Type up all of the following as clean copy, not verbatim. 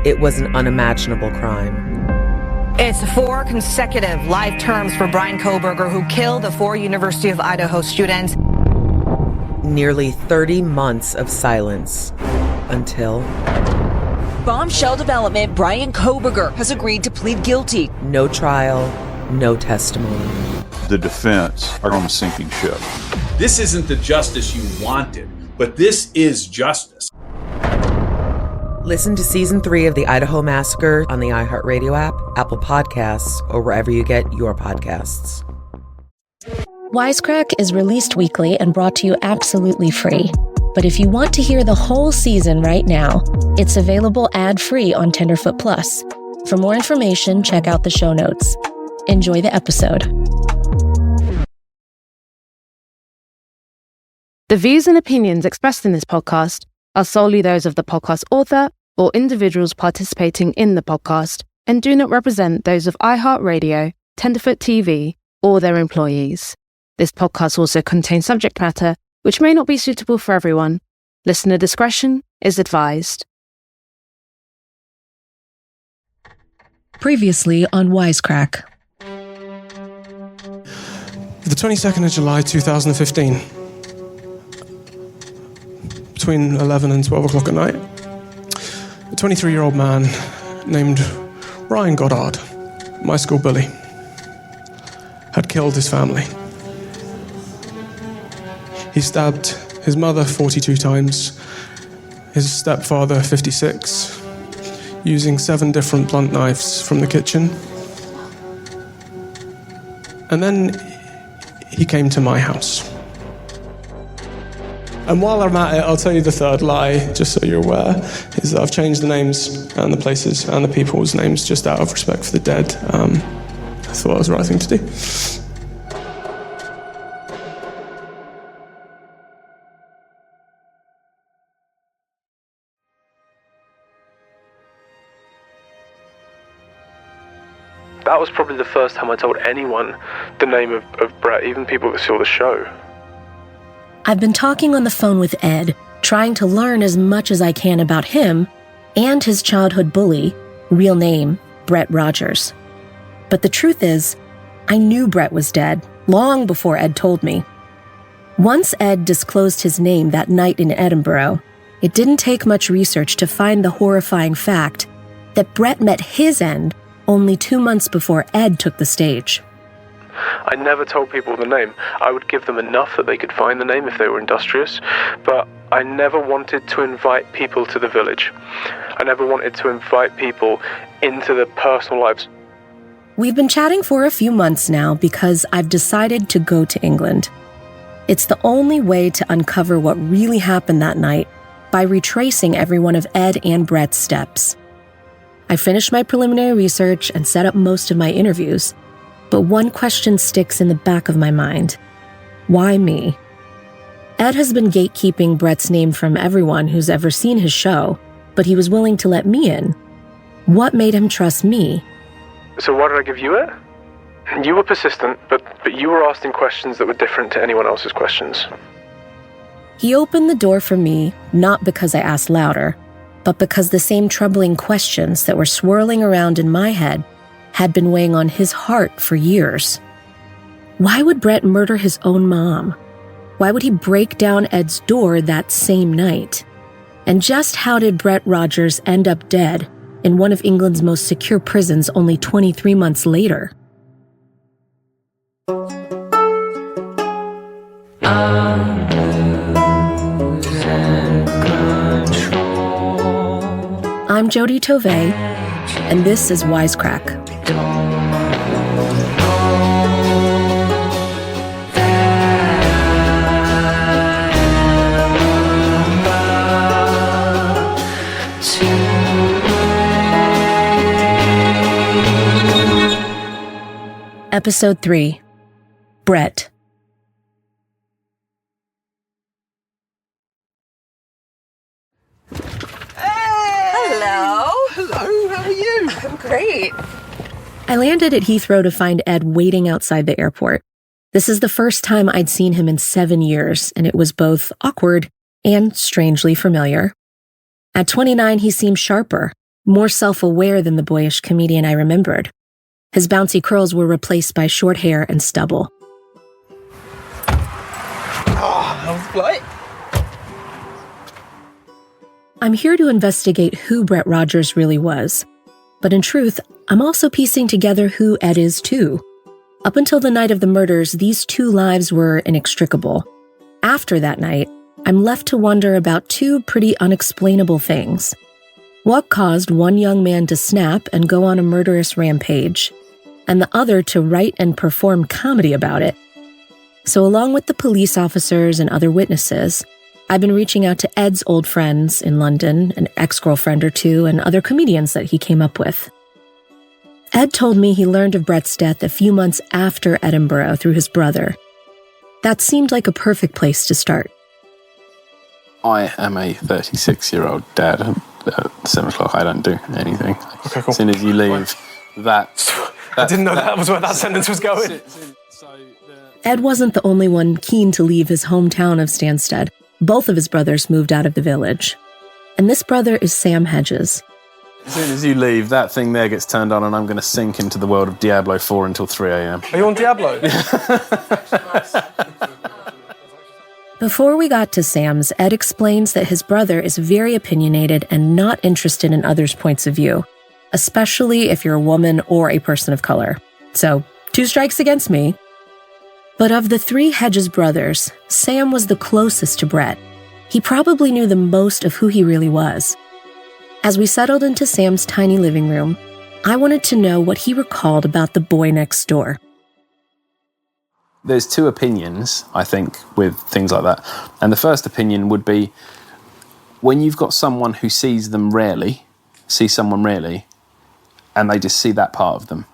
It was an unimaginable crime. It's 4 consecutive life terms for Bryan Kohberger, who killed the 4 University of Idaho students. Nearly 30 months of silence until... Bombshell development, Bryan Kohberger has agreed to plead guilty. No trial, no testimony. The defense are on a sinking ship. This isn't the justice you wanted, but this is justice. Listen to Season 3 of the Idaho Massacre on the iHeartRadio app, Apple Podcasts, or wherever you get your podcasts. Wisecrack is released weekly and brought to you absolutely free. But if you want to hear the whole season right now, it's available ad-free on Tenderfoot Plus. For more information, check out the show notes. Enjoy the episode. The views and opinions expressed in this podcast are solely those of the podcast author or individuals participating in the podcast and do not represent those of iHeartRadio, Tenderfoot TV, or their employees. This podcast also contains subject matter which may not be suitable for everyone. Listener discretion is advised. Previously on Wisecrack. The 22nd of July 2015, between 11 and 12 o'clock at night, a 23-year-old man named Ryan Goddard, my school bully, had killed his family. He stabbed his mother 42 times, his stepfather 56, using 7 different blunt knives from the kitchen. And then he came to my house. And while I'm at it, I'll tell you the third lie, just so you're aware, is that I've changed the names and the places and the people's names just out of respect for the dead. I thought it was the right thing to do. That was probably the first time I told anyone the name of Brett, even people that saw the show. I've been talking on the phone with Ed, trying to learn as much as I can about him and his childhood bully, real name, Brett Rogers. But the truth is, I knew Brett was dead long before Ed told me. Once Ed disclosed his name that night in Edinburgh, it didn't take much research to find the horrifying fact that Brett met his end only 2 months before Ed took the stage. I never told people the name. I would give them enough that they could find the name if they were industrious, but I never wanted to invite people to the village. I never wanted to invite people into their personal lives. We've been chatting for a few months now because I've decided to go to England. It's the only way to uncover what really happened that night by retracing every one of Ed and Brett's steps. I finished my preliminary research and set up most of my interviews, but one question sticks in the back of my mind. Why me? Ed has been gatekeeping Brett's name from everyone who's ever seen his show, but he was willing to let me in. What made him trust me? So why did I give you it? You were persistent, but you were asking questions that were different to anyone else's questions. He opened the door for me, not because I asked louder, but because the same troubling questions that were swirling around in my head had been weighing on his heart for years. Why would Brett murder his own mom? Why would he break down Ed's door that same night? And just how did Brett Rogers end up dead in one of England's most secure prisons only 23 months later? I'm Jodi Tovey, and this is Wisecrack. Episode 3. Brett. Hello, how are you? I'm great. I landed at Heathrow to find Ed waiting outside the airport. This is the first time I'd seen him in 7 years, and it was both awkward and strangely familiar. At 29, he seemed sharper, more self-aware than the boyish comedian I remembered. His bouncy curls were replaced by short hair and stubble. What? I'm here to investigate who Brett Rogers really was. But in truth, I'm also piecing together who Ed is too. Up until the night of the murders, these two lives were inextricable. After that night, I'm left to wonder about two pretty unexplainable things. What caused one young man to snap and go on a murderous rampage, and the other to write and perform comedy about it? So along with the police officers and other witnesses, I've been reaching out to Ed's old friends in London, an ex-girlfriend or two, and other comedians that he came up with. Ed told me he learned of Brett's death a few months after Edinburgh through his brother. That seemed like a perfect place to start. I am a 36-year-old dad. At 7 o'clock, I don't do anything. Okay, cool. As soon as you leave, I didn't know that was where that sentence was going. Ed wasn't the only one keen to leave his hometown of Stansted. Both of his brothers moved out of the village. And this brother is Sam Hedges. As soon as you leave, that thing there gets turned on and I'm going to sink into the world of Diablo 4 until 3 a.m. Are you on Diablo? Before we got to Sam's, Ed explains that his brother is very opinionated and not interested in others' points of view, especially if you're a woman or a person of color. So, 2 strikes against me. But of the 3 Hedges brothers, Sam was the closest to Brett. He probably knew the most of who he really was. As we settled into Sam's tiny living room, I wanted to know what he recalled about the boy next door. There's 2 opinions, I think, with things like that. And the first opinion would be when you've got someone who sees someone rarely, and they just see that part of them,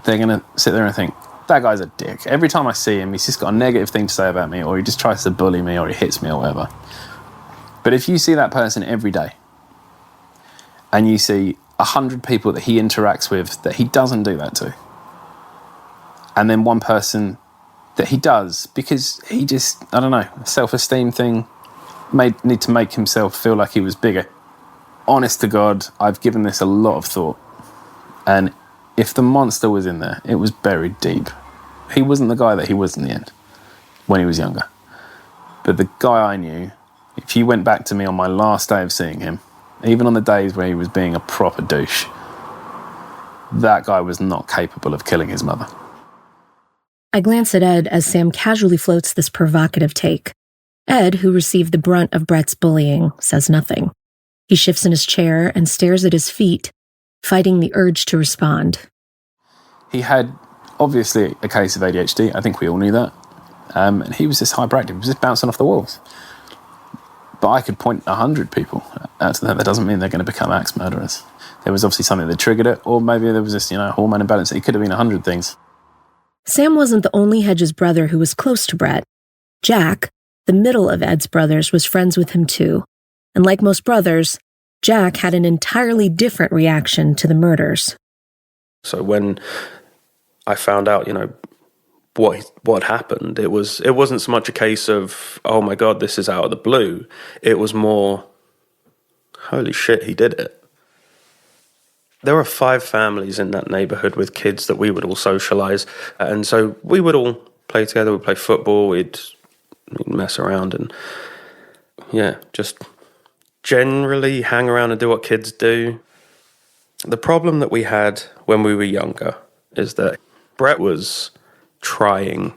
they're going to sit there and think, that guy's a dick. Every time I see him, he's just got a negative thing to say about me, or he just tries to bully me, or he hits me, or whatever. But if you see that person every day, and you see 100 people that he interacts with that he doesn't do that to, and then one person that he does, because he just, I don't know, a self-esteem thing, need to make himself feel like he was bigger. Honest to God, I've given this a lot of thought. And if the monster was in there, it was buried deep. He wasn't the guy that he was in the end, when he was younger. But the guy I knew, if you went back to me on my last day of seeing him, even on the days where he was being a proper douche, that guy was not capable of killing his mother. I glance at Ed as Sam casually floats this provocative take. Ed, who received the brunt of Brett's bullying, says nothing. He shifts in his chair and stares at his feet, fighting the urge to respond. He had, obviously, a case of ADHD. I think we all knew that. And he was just hyperactive. He was just bouncing off the walls. But I could point 100 people out to that. That doesn't mean they're going to become axe murderers. There was obviously something that triggered it, or maybe there was this, hormone imbalance. It could have been 100 things. Sam wasn't the only Hedges brother who was close to Brett. Jack, the middle of Ed's brothers, was friends with him too. And like most brothers, Jack had an entirely different reaction to the murders. So when I found out, what happened, it wasn't so much a case of, oh my God, this is out of the blue. It was more, holy shit, he did it. There were 5 families in that neighborhood with kids that we would all socialize. And so we would all play together, we'd play football, we'd mess around and, just generally hang around and do what kids do. The problem that we had when we were younger is that Brett was trying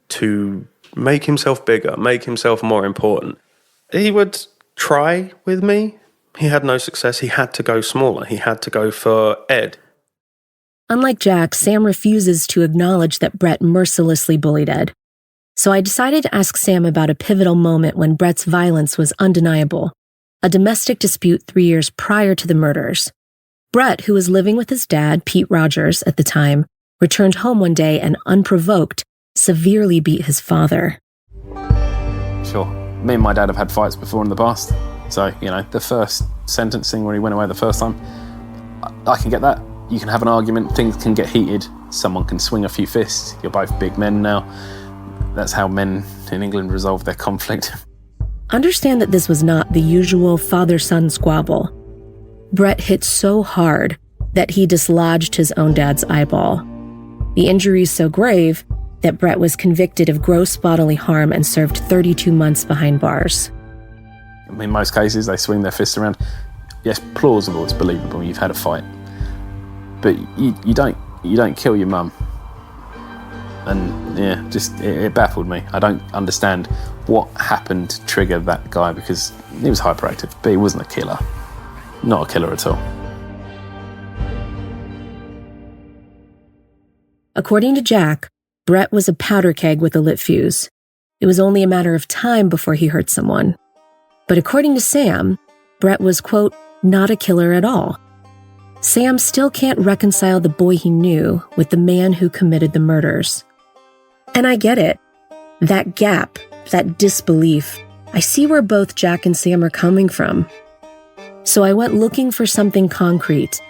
to make himself bigger, make himself more important. He would try with me. He had no success. He had to go smaller. He had to go for Ed. Unlike Jack, Sam refuses to acknowledge that Brett mercilessly bullied Ed. So I decided to ask Sam about a pivotal moment when Brett's violence was undeniable, a domestic dispute 3 years prior to the murders. Brett, who was living with his dad, Pete Rogers, at the time, returned home one day and, unprovoked, severely beat his father. Sure. Me and my dad have had fights before in the past. So, the first sentencing where he went away the first time, I can get that. You can have an argument, things can get heated, someone can swing a few fists. You're both big men now. That's how men in England resolve their conflict. Understand that this was not the usual father-son squabble. Brett hit so hard that he dislodged his own dad's eyeball. The injury is so grave that Brett was convicted of gross bodily harm and served 32 months behind bars. In most cases, they swing their fists around. Yes, plausible, it's believable, you've had a fight. But you don't kill your mum. And yeah, it baffled me. I don't understand what happened to trigger that guy, because he was hyperactive, but he wasn't a killer. Not a killer at all. According to Jack, Brett was a powder keg with a lit fuse. It was only a matter of time before he hurt someone. But according to Sam, Brett was, quote, not a killer at all. Sam still can't reconcile the boy he knew with the man who committed the murders. And I get it. That gap, that disbelief, I see where both Jack and Sam are coming from. So I went looking for something concrete.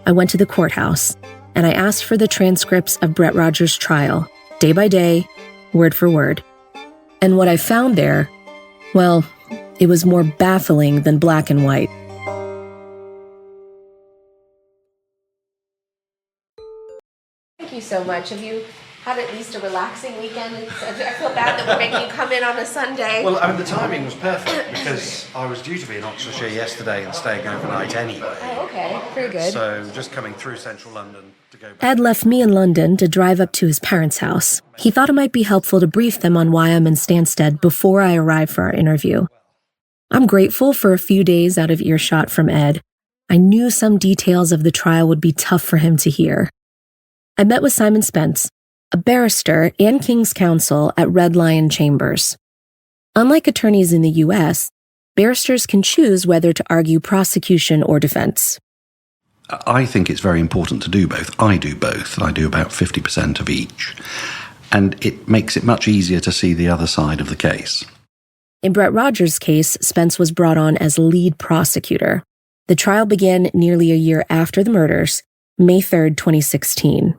I went to the courthouse, and I asked for the transcripts of Brett Rogers' trial, day by day, word for word. And what I found there, well, it was more baffling than black and white. Thank you so much. Have you had at least a relaxing weekend? I feel bad that we're making you come in on a Sunday. Well, I mean, the timing was perfect because I was due to be in Oxfordshire yesterday and staying overnight anyway. Oh, okay. Very good. So just coming through central London to go back. Ed left me in London to drive up to his parents' house. He thought it might be helpful to brief them on why I'm in Stansted before I arrive for our interview. I'm grateful for a few days out of earshot from Ed. I knew some details of the trial would be tough for him to hear. I met with Simon Spence, a barrister and King's Counsel at Red Lion Chambers. Unlike attorneys in the U.S., barristers can choose whether to argue prosecution or defense. I think it's very important to do both. I do both. I do about 50% of each. And it makes it much easier to see the other side of the case. In Brett Rogers' case, Spence was brought on as lead prosecutor. The trial began nearly a year after the murders, May 3rd, 2016.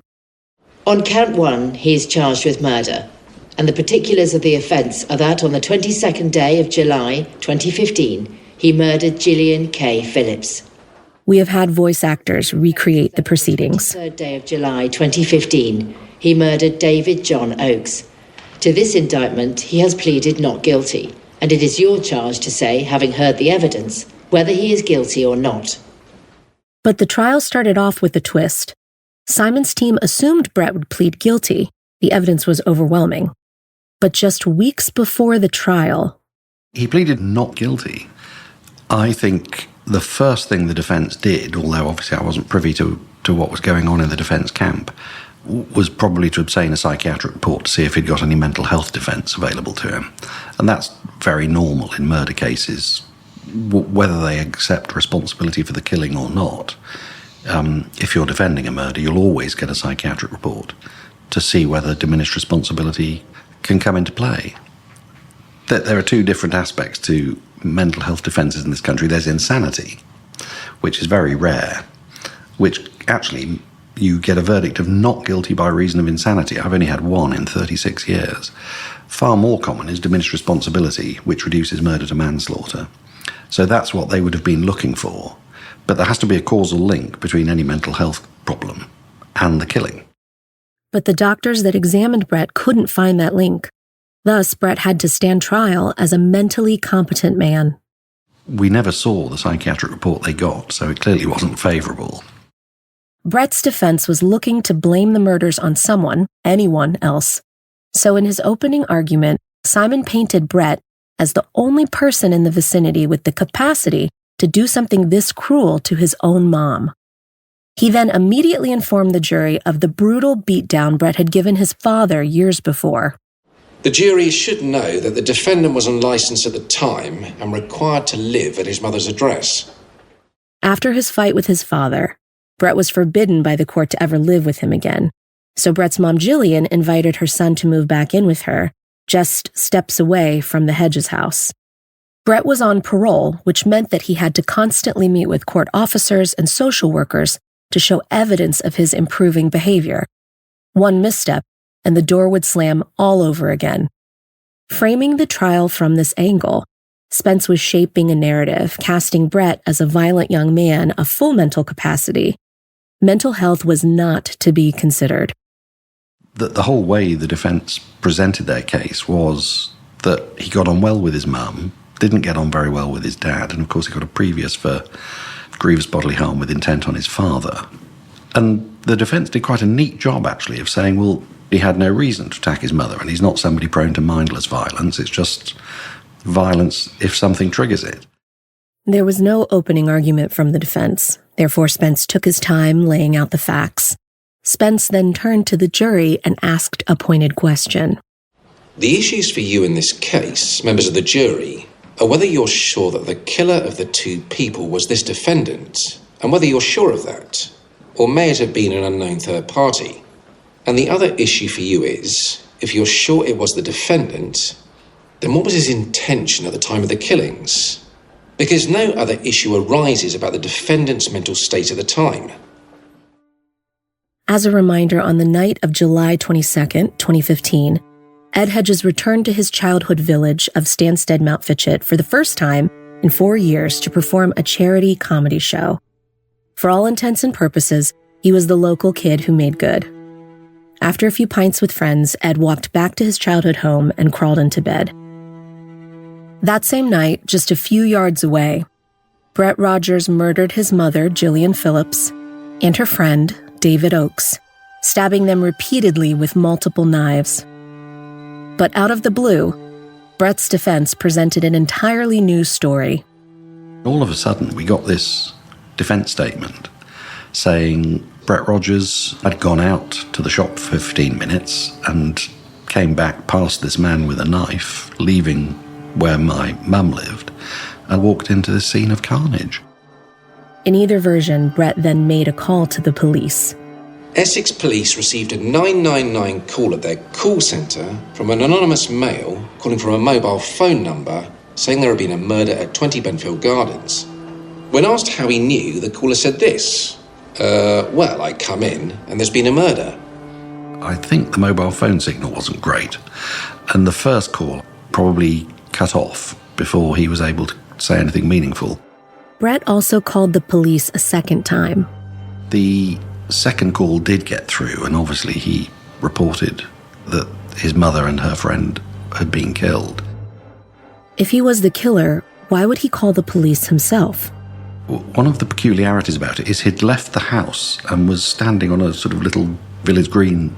On count 1, he is charged with murder, and the particulars of the offence are that on the 22nd day of July 2015, he murdered Gillian K. Phillips. We have had voice actors recreate the proceedings. On the 3rd day of July 2015, he murdered David John Oakes. To this indictment, he has pleaded not guilty, and it is your charge to say, having heard the evidence, whether he is guilty or not. But the trial started off with a twist. Simon's team assumed Brett would plead guilty. The evidence was overwhelming. But just weeks before the trial... He pleaded not guilty. I think the first thing the defence did, although obviously I wasn't privy to what was going on in the defence camp, was probably to obtain a psychiatric report to see if he'd got any mental health defence available to him. And that's very normal in murder cases, whether they accept responsibility for the killing or not. If you're defending a murder, you'll always get a psychiatric report to see whether diminished responsibility can come into play. There are two different aspects to mental health defences in this country. There's insanity, which is very rare, which actually you get a verdict of not guilty by reason of insanity. I've only had one in 36 years. Far more common is diminished responsibility, which reduces murder to manslaughter. So that's what they would have been looking for. But there has to be a causal link between any mental health problem and the killing. But the doctors that examined Brett couldn't find that link. Thus, Brett had to stand trial as a mentally competent man. We never saw the psychiatric report they got, so it clearly wasn't favourable. Brett's defense was looking to blame the murders on someone, anyone else. So in his opening argument, Simon painted Brett as the only person in the vicinity with the capacity to do something this cruel to his own mom. He then immediately informed the jury of the brutal beatdown Brett had given his father years before. The jury should know that the defendant was on licence at the time and required to live at his mother's address. After his fight with his father, Brett was forbidden by the court to ever live with him again. So Brett's mom, Gillian, invited her son to move back in with her, just steps away from the Hedges house. Brett was on parole, which meant that he had to constantly meet with court officers and social workers to show evidence of his improving behavior. One misstep, and the door would slam all over again. Framing the trial from this angle, Spence was shaping a narrative, casting Brett as a violent young man of full mental capacity. Mental health was not to be considered. The whole way the defence presented their case was that he got on well with his mum, didn't get on very well with his dad, and of course he got a previous for grievous bodily harm with intent on his father. And the defence did quite a neat job, actually, of saying, well, he had no reason to attack his mother, and he's not somebody prone to mindless violence, it's just violence if something triggers it. There was no opening argument from the defense. Therefore, Spence took his time laying out the facts. Spence then turned to the jury and asked a pointed question. The issues for you in this case, members of the jury, are whether you're sure that the killer of the two people was this defendant, and whether you're sure of that, or may it have been an unknown third party. And the other issue for you is, if you're sure it was the defendant, then what was his intention at the time of the killings? Because no other issue arises about the defendant's mental state at the time. As a reminder, on the night of July 22nd, 2015, Ed Hedges returned to his childhood village of Stansted Mount Fitchett for the first time in 4 years to perform a charity comedy show. For all intents and purposes, he was the local kid who made good. After a few pints with friends, Ed walked back to his childhood home and crawled into bed. That same night, just a few yards away, Brett Rogers murdered his mother, Jillian Phillips, and her friend, David Oakes, stabbing them repeatedly with multiple knives. But out of the blue, Brett's defense presented an entirely new story. All of a sudden, we got this defense statement saying Brett Rogers had gone out to the shop for 15 minutes and came back past this man with a knife, leaving where my mum lived, and walked into the scene of carnage. In either version, Brett then made a call to the police. Essex Police received a 999 call at their call centre from an anonymous male calling from a mobile phone number saying there had been a murder at 20 Benfield Gardens. When asked how he knew, the caller said this, well, I come in and there's been a murder. I think the mobile phone signal wasn't great, and the first call probably cut off before he was able to say anything meaningful. Brett also called the police a second time. The second call did get through, and obviously he reported that his mother and her friend had been killed. If he was the killer, why would he call the police himself? One of the peculiarities about it is he'd left the house and was standing on a sort of little village green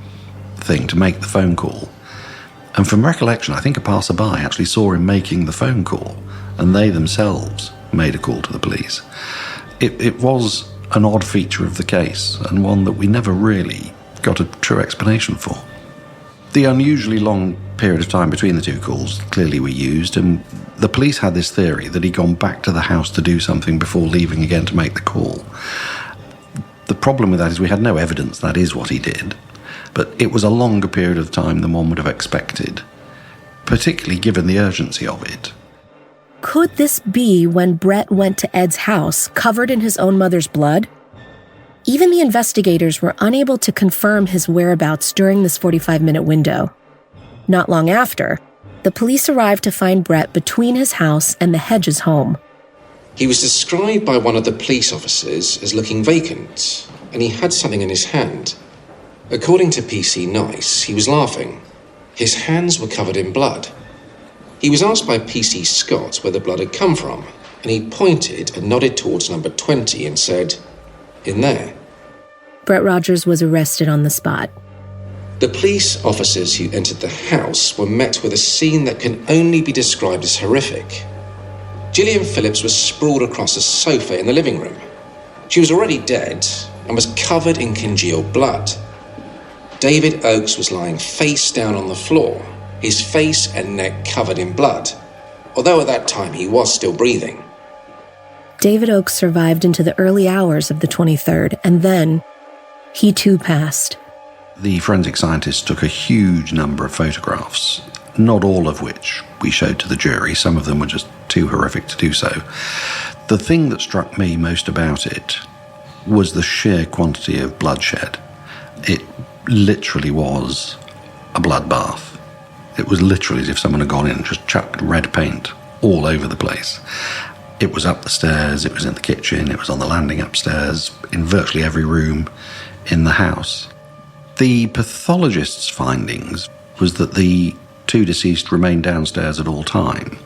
thing to make the phone call. And from recollection, I think a passerby actually saw him making the phone call, and they themselves made a call to the police. It was an odd feature of the case, and one that we never really got a true explanation for. The unusually long period of time between the two calls clearly were used, and the police had this theory that he'd gone back to the house to do something before leaving again to make the call. The problem with that is we had no evidence that is what he did, but it was a longer period of time than one would have expected, particularly given the urgency of it. Could this be when Brett went to Ed's house, covered in his own mother's blood? Even the investigators were unable to confirm his whereabouts during this 45-minute window. Not long after, the police arrived to find Brett between his house and the Hedges home. He was described by one of the police officers as looking vacant, and he had something in his hand. According to PC Nice, he was laughing. His hands were covered in blood. He was asked by PC Scott where the blood had come from, and he pointed and nodded towards number 20 and said, "In there." Brett Rogers was arrested on the spot. The police officers who entered the house were met with a scene that can only be described as horrific. Jillian Phillips was sprawled across a sofa in the living room. She was already dead and was covered in congealed blood. David Oakes was lying face down on the floor, his face and neck covered in blood, although at that time he was still breathing. David Oakes survived into the early hours of the 23rd, and then he too passed. The forensic scientists took a huge number of photographs, not all of which we showed to the jury. Some of them were just too horrific to do so. The thing that struck me most about it was the sheer quantity of bloodshed. It literally was a bloodbath. It was literally as if someone had gone in and just chucked red paint all over the place. It was up the stairs, it was in the kitchen, it was on the landing upstairs, in virtually every room in the house. The pathologist's findings was that the two deceased remained downstairs at all time,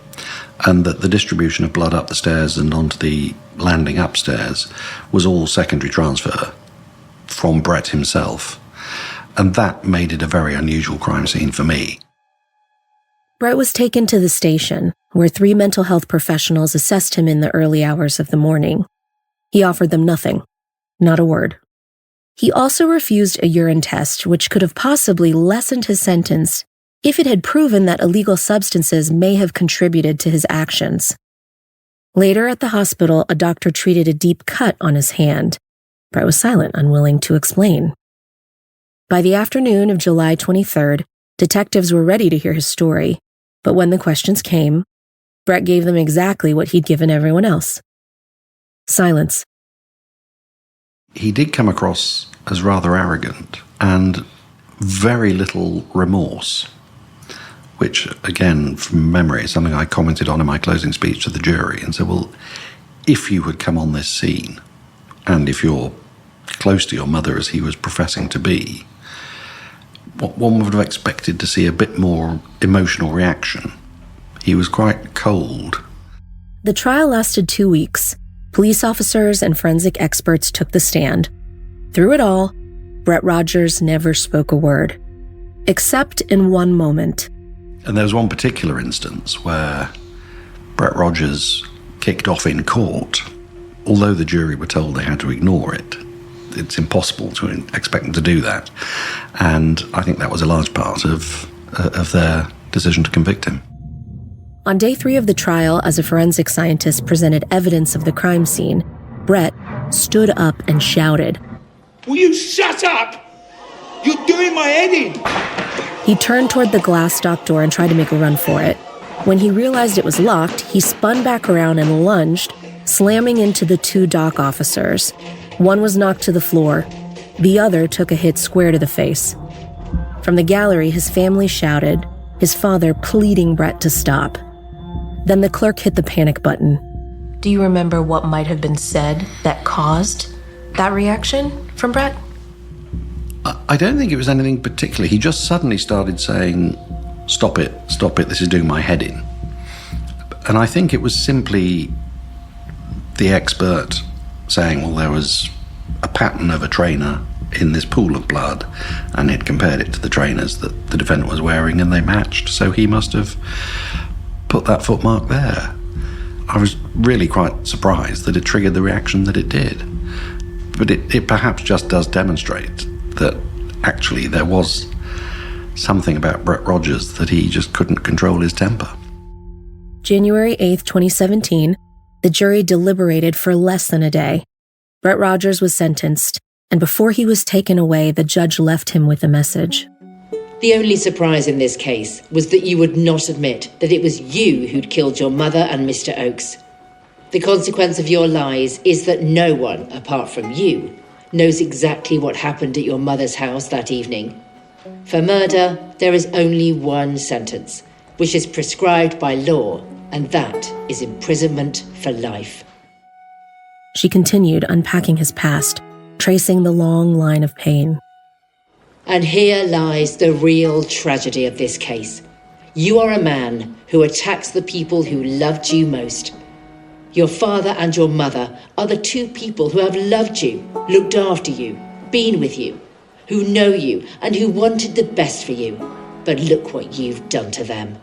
and that the distribution of blood up the stairs and onto the landing upstairs was all secondary transfer from Brett himself. And that made it a very unusual crime scene for me. Brett was taken to the station, where 3 mental health professionals assessed him in the early hours of the morning. He offered them nothing, not a word. He also refused a urine test, which could have possibly lessened his sentence if it had proven that illegal substances may have contributed to his actions. Later at the hospital, a doctor treated a deep cut on his hand. Brett was silent, unwilling to explain. By the afternoon of July 23rd, detectives were ready to hear his story, but when the questions came, Brett gave them exactly what he'd given everyone else. Silence. He did come across as rather arrogant and very little remorse, which, again, from memory, is something I commented on in my closing speech to the jury and said, well, if you had come on this scene, and if you're close to your mother as he was professing to be, one would have expected to see a bit more emotional reaction. He was quite cold. The trial lasted 2 weeks. Police officers and forensic experts took the stand. Through it all, Brett Rogers never spoke a word, except in one moment. And there was one particular instance where Brett Rogers kicked off in court. Although the jury were told they had to ignore it, it's impossible to expect them to do that. And I think that was a large part of their decision to convict him. On day 3 of the trial, as a forensic scientist presented evidence of the crime scene, Brett stood up and shouted, Will you shut up? You're doing my head in. He turned toward the glass dock door and tried to make a run for it. When he realized it was locked, he spun back around and lunged, slamming into the 2 dock officers. One was knocked to the floor. The other took a hit square to the face. From the gallery, his family shouted, his father pleading Brett to stop. Then the clerk hit the panic button. Do you remember what might have been said that caused that reaction from Brett? I don't think it was anything particular. He just suddenly started saying, stop it, this is doing my head in. And I think it was simply the expert saying, well, there was a pattern of a trainer in this pool of blood, and he'd compared it to the trainers that the defendant was wearing, and they matched, so he must have put that footmark there. I was really quite surprised that it triggered the reaction that it did. But it perhaps just does demonstrate that actually there was something about Brett Rogers that he just couldn't control his temper. January 8th, 2017, the jury deliberated for less than a day. Brett Rogers was sentenced, and before he was taken away, the judge left him with a message. The only surprise in this case was that you would not admit that it was you who'd killed your mother and Mr. Oakes. The consequence of your lies is that no one, apart from you, knows exactly what happened at your mother's house that evening. For murder, there is only one sentence, which is prescribed by law, and that is imprisonment for life. She continued, unpacking his past, tracing the long line of pain. And here lies the real tragedy of this case. You are a man who attacks the people who loved you most. Your father and your mother are the 2 people who have loved you, looked after you, been with you, who know you and who wanted the best for you. But look what you've done to them.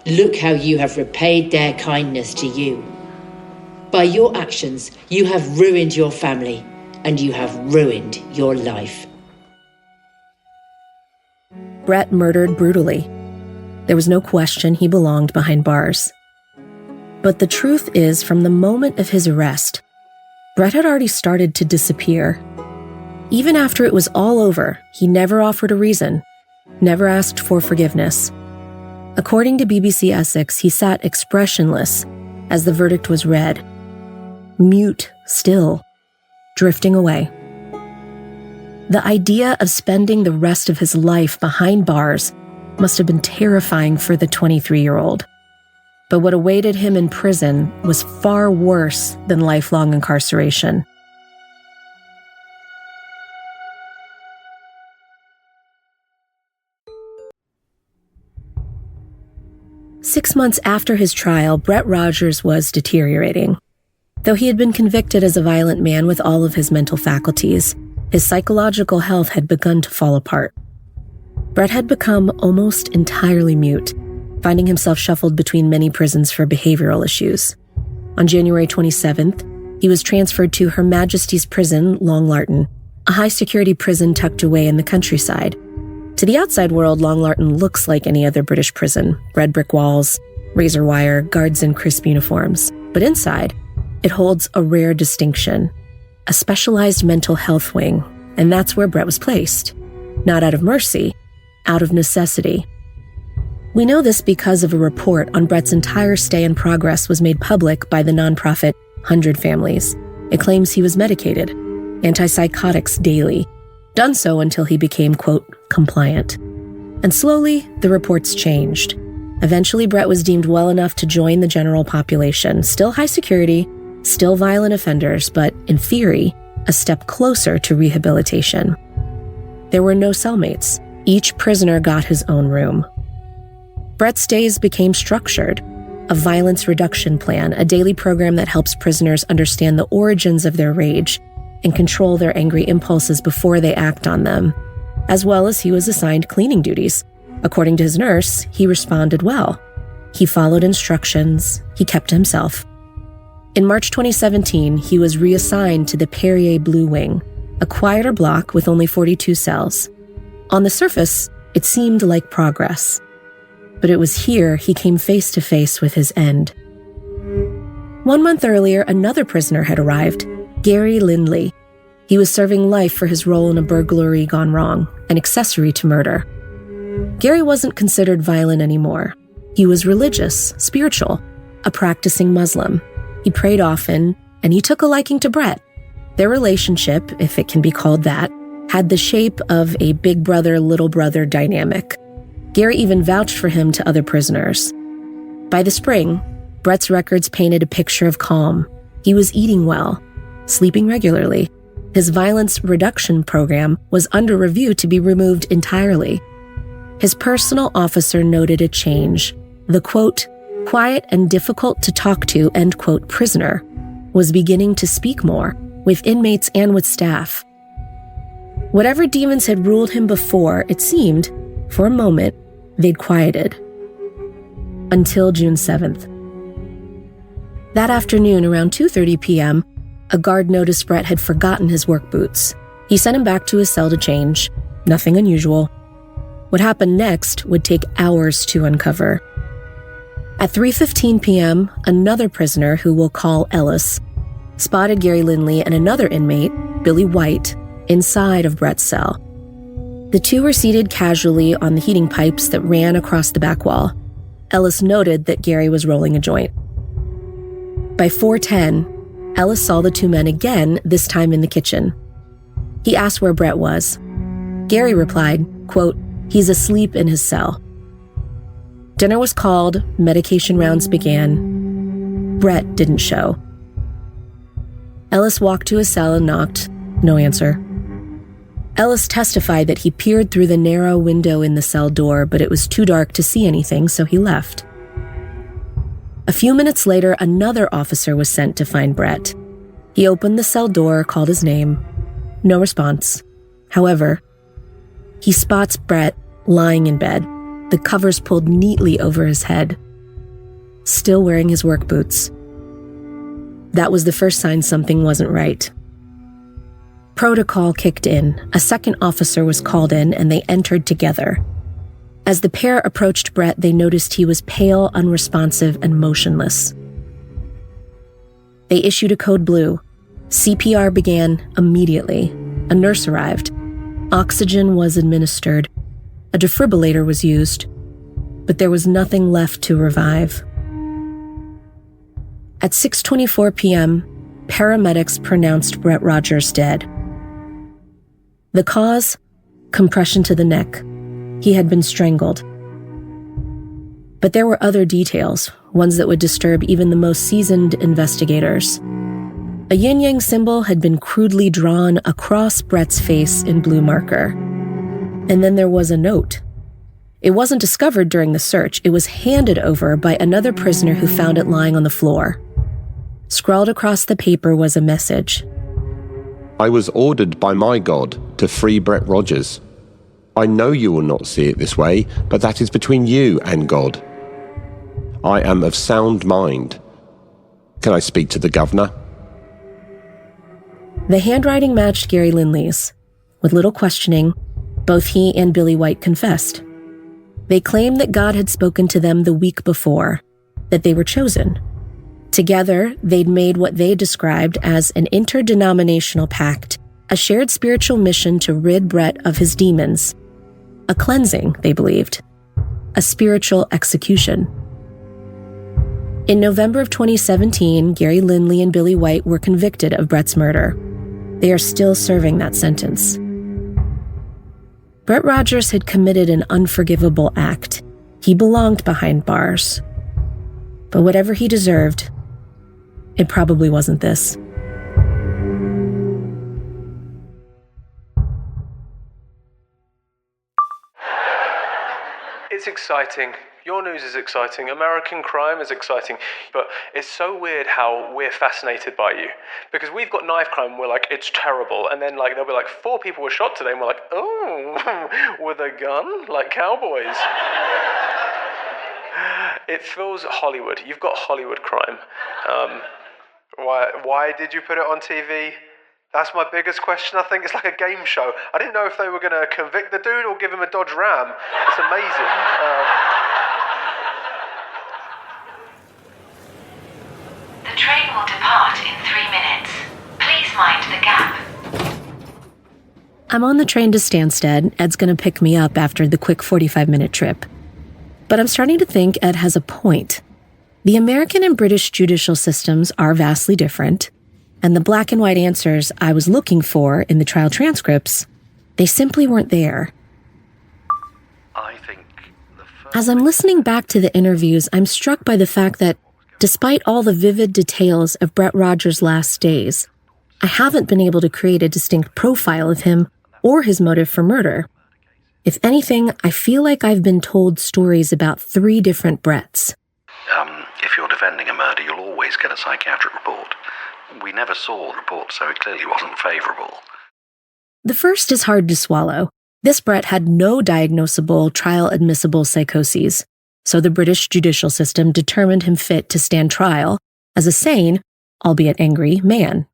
Look how you have repaid their kindness to you. By your actions, you have ruined your family, and you have ruined your life. Brett murdered brutally. There was no question he belonged behind bars. But the truth is, from the moment of his arrest, Brett had already started to disappear. Even after it was all over, he never offered a reason, never asked for forgiveness. According to BBC Essex, he sat expressionless as the verdict was read, mute still, drifting away. The idea of spending the rest of his life behind bars must have been terrifying for the 23-year-old. But what awaited him in prison was far worse than lifelong incarceration. Six months after his trial, Brett Rogers was deteriorating. Though he had been convicted as a violent man with all of his mental faculties, his psychological health had begun to fall apart. Brett had become almost entirely mute, finding himself shuffled between many prisons for behavioral issues. On January 27th, he was transferred to Her Majesty's Prison, Long Lartin, a high-security prison tucked away in the countryside. To the outside world, Long Lartin looks like any other British prison: red brick walls, razor wire, guards in crisp uniforms. But inside, it holds a rare distinction: a specialized mental health wing, and that's where Brett was placed. Not out of mercy, out of necessity. We know this because of a report on Brett's entire stay in progress was made public by the nonprofit 100 Families. It claims he was medicated, antipsychotics daily, done so until he became, quote, compliant. And slowly, the reports changed. Eventually, Brett was deemed well enough to join the general population, still high security, still violent offenders, but in theory, a step closer to rehabilitation. There were no cellmates. Each prisoner got his own room. Brett's days became structured: a violence reduction plan, a daily program that helps prisoners understand the origins of their rage and control their angry impulses before they act on them, as well as he was assigned cleaning duties. According to his nurse, he responded well. He followed instructions. He kept to himself. In March 2017, he was reassigned to the Perrier Blue Wing, a quieter block with only 42 cells. On the surface, it seemed like progress. But it was here he came face to face with his end. 1 month earlier, another prisoner had arrived, Gary Lindley. He was serving life for his role in a burglary gone wrong, an accessory to murder. Gary wasn't considered violent anymore. He was religious, spiritual, a practicing Muslim. He prayed often, and he took a liking to Brett. Their relationship, if it can be called that, had the shape of a big brother, little brother dynamic. Gary even vouched for him to other prisoners. By the spring, Brett's records painted a picture of calm. He was eating well, sleeping regularly. His violence reduction program was under review to be removed entirely. His personal officer noted a change. The, quote, quiet and difficult to talk to, end quote, prisoner was beginning to speak more, with inmates and with staff. Whatever demons had ruled him before, it seemed, for a moment, they'd quieted. Until June 7th. That afternoon, around 2:30 p.m., a guard noticed Brett had forgotten his work boots. He sent him back to his cell to change. Nothing unusual. What happened next would take hours to uncover. At 3:15 p.m., another prisoner, who we'll call Ellis, spotted Gary Lindley and another inmate, Billy White, inside of Brett's cell. The two were seated casually on the heating pipes that ran across the back wall. Ellis noted that Gary was rolling a joint. By 4:10, Ellis saw the two men again, this time in the kitchen. He asked where Brett was. Gary replied, quote, he's asleep in his cell. Dinner was called, medication rounds began. Brett didn't show. Ellis walked to his cell and knocked. No answer. Ellis testified that he peered through the narrow window in the cell door, but it was too dark to see anything, so he left. A few minutes later, another officer was sent to find Brett. He opened the cell door, called his name. No response. However, he spots Brett lying in bed, the covers pulled neatly over his head, still wearing his work boots. That was the first sign something wasn't right. Protocol kicked in. A second officer was called in, and they entered together. As the pair approached Brett, they noticed he was pale, unresponsive, and motionless. They issued a code blue. CPR began immediately. A nurse arrived. Oxygen was administered. A defibrillator was used. But there was nothing left to revive. At 6:24 p.m., paramedics pronounced Brett Rogers dead. The cause? Compression to the neck. He had been strangled. But there were other details. ones that would disturb even the most seasoned investigators. A yin-yang symbol had been crudely drawn across Brett's face in blue marker. And then there was a note. It wasn't discovered during the search. It was handed over by another prisoner who found it lying on the floor. Scrawled across the paper was a message. I was ordered by my God to free Brett Rogers. I know you will not see it this way, but that is between you and God. I am of sound mind. Can I speak to the governor? The handwriting matched Gary Lindley's. With little questioning, both he and Billy White confessed. They claimed that God had spoken to them the week before, that they were chosen. Together, they'd made what they described as an interdenominational pact, a shared spiritual mission to rid Brett of his demons. A cleansing, they believed. A spiritual execution. In November of 2017, Gary Lindley and Billy White were convicted of Brett's murder. They are still serving that sentence. Brett Rogers had committed an unforgivable act. He belonged behind bars. But whatever he deserved, it probably wasn't this. It's exciting. Your news is exciting. American crime is exciting. But it's so weird how we're fascinated by you. Because we've got knife crime, we're like, it's terrible. And then they'll be like, 4 people were shot today, and we're like, oh, with a gun? Like cowboys. It feels Hollywood. You've got Hollywood crime. Why did you put it on TV? That's my biggest question. I think it's like a game show. I didn't know if they were going to convict the dude or give him a Dodge Ram. It's amazing. The train will depart in 3 minutes. Please mind the gap. I'm on the train to Stansted. Ed's going to pick me up after the quick 45-minute trip. But I'm starting to think Ed has a point. The American and British judicial systems are vastly different, and the black and white answers I was looking for in the trial transcripts, they simply weren't there. As I'm listening back to the interviews, I'm struck by the fact that, despite all the vivid details of Brett Rogers' last days, I haven't been able to create a distinct profile of him or his motive for murder. If anything, I feel like I've been told stories about 3 different Bretts. If you're defending a murder, you'll always get a psychiatric report. We never saw the report, so it clearly wasn't favourable. The first is hard to swallow. This Brett had no diagnosable, trial-admissible psychoses, so the British judicial system determined him fit to stand trial as a sane, albeit angry, man.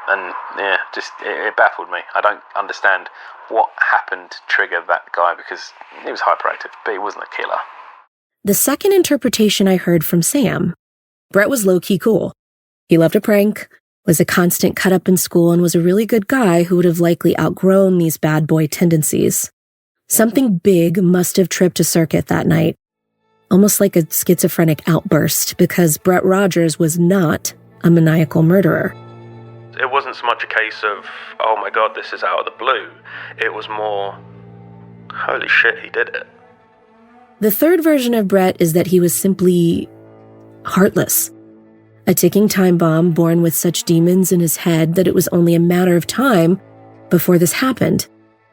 And yeah, it baffled me. I don't understand what happened to trigger that guy, because he was hyperactive, but he wasn't a killer. The second interpretation I heard from Sam. Brett was low-key cool. He loved a prank, was a constant cut-up in school, and was a really good guy who would have likely outgrown these bad boy tendencies. Something big must have tripped a circuit that night, almost like a schizophrenic outburst, because Brett Rogers was not a maniacal murderer. It wasn't so much a case of, oh my god, this is out of the blue. It was more, holy shit, he did it. The third version of Brett is that he was simply heartless. A ticking time bomb born with such demons in his head that it was only a matter of time before this happened.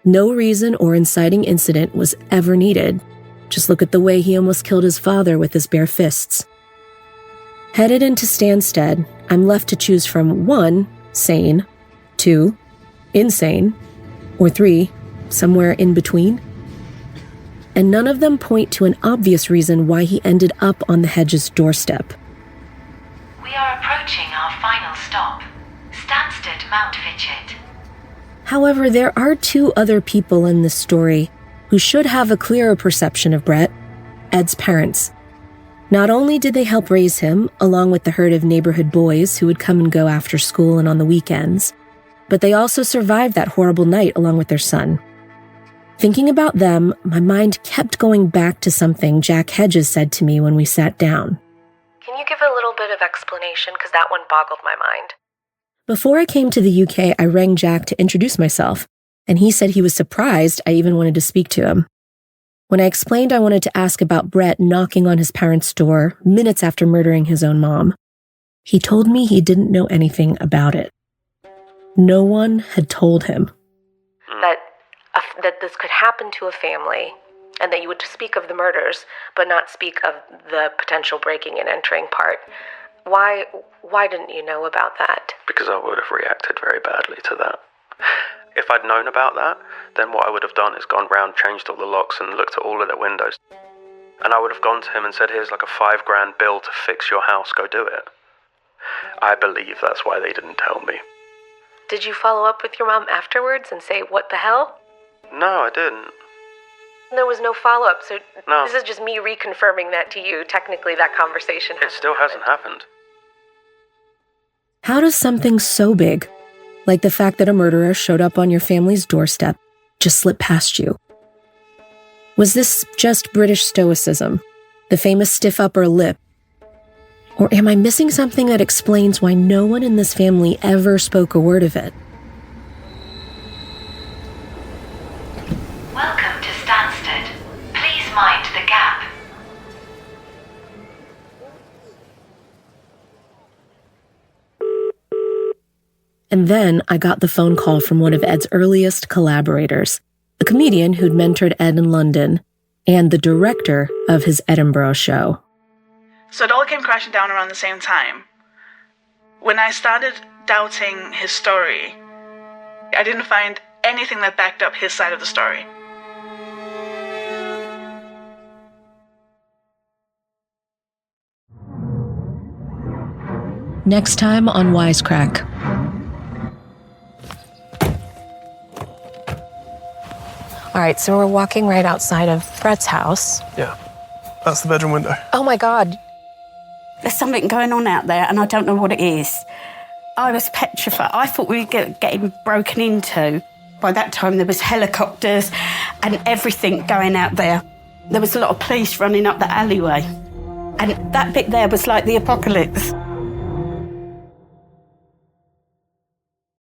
No reason or inciting incident was ever needed. Just look at the way he almost killed his father with his bare fists. Headed into Stansted, I'm left to choose from 1, sane, 2, insane, or 3, somewhere in between. And none of them point to an obvious reason why he ended up on the Hedges' doorstep. We are approaching our final stop, Stansted Mount Fitchett. However, there are 2 other people in this story who should have a clearer perception of Brett, Ed's parents. Not only did they help raise him, along with the herd of neighborhood boys who would come and go after school and on the weekends, but they also survived that horrible night along with their son. Thinking about them, my mind kept going back to something Jack Hedges said to me when we sat down. Can you give a little bit of explanation, because that one boggled my mind. Before I came to the UK, I rang Jack to introduce myself, and he said he was surprised I even wanted to speak to him. When I explained I wanted to ask about Brett knocking on his parents' door minutes after murdering his own mom, he told me he didn't know anything about it. No one had told him. That this could happen to a family, and that you would speak of the murders, but not speak of the potential breaking and entering part. Why didn't you know about that? Because I would have reacted very badly to that. If I'd known about that, then what I would have done is gone round, changed all the locks and looked at all of their windows. And I would have gone to him and said, here's like a $5,000 bill to fix your house, go do it. I believe that's why they didn't tell me. Did you follow up with your mom afterwards and say, what the hell? No, I didn't. There was no follow-up, so No. This is just me reconfirming that to you. Technically, that conversation It still hasn't happened. How does something so big, like the fact that a murderer showed up on your family's doorstep, just slip past you? Was this just British stoicism, the famous stiff upper lip? Or am I missing something that explains why no one in this family ever spoke a word of it? Welcome to Stansted. Please mind the gap. And then I got the phone call from one of Ed's earliest collaborators, a comedian who'd mentored Ed in London, and the director of his Edinburgh show. So it all came crashing down around the same time. When I started doubting his story, I didn't find anything that backed up his side of the story. Next time on Wisecrack. All right, so we're walking right outside of Brett's house. Yeah, that's the bedroom window. Oh my God. There's something going on out there and I don't know what it is. I was petrified. I thought we were getting broken into. By that time there was helicopters and everything going out there. There was a lot of police running up the alleyway. And that bit there was like the apocalypse.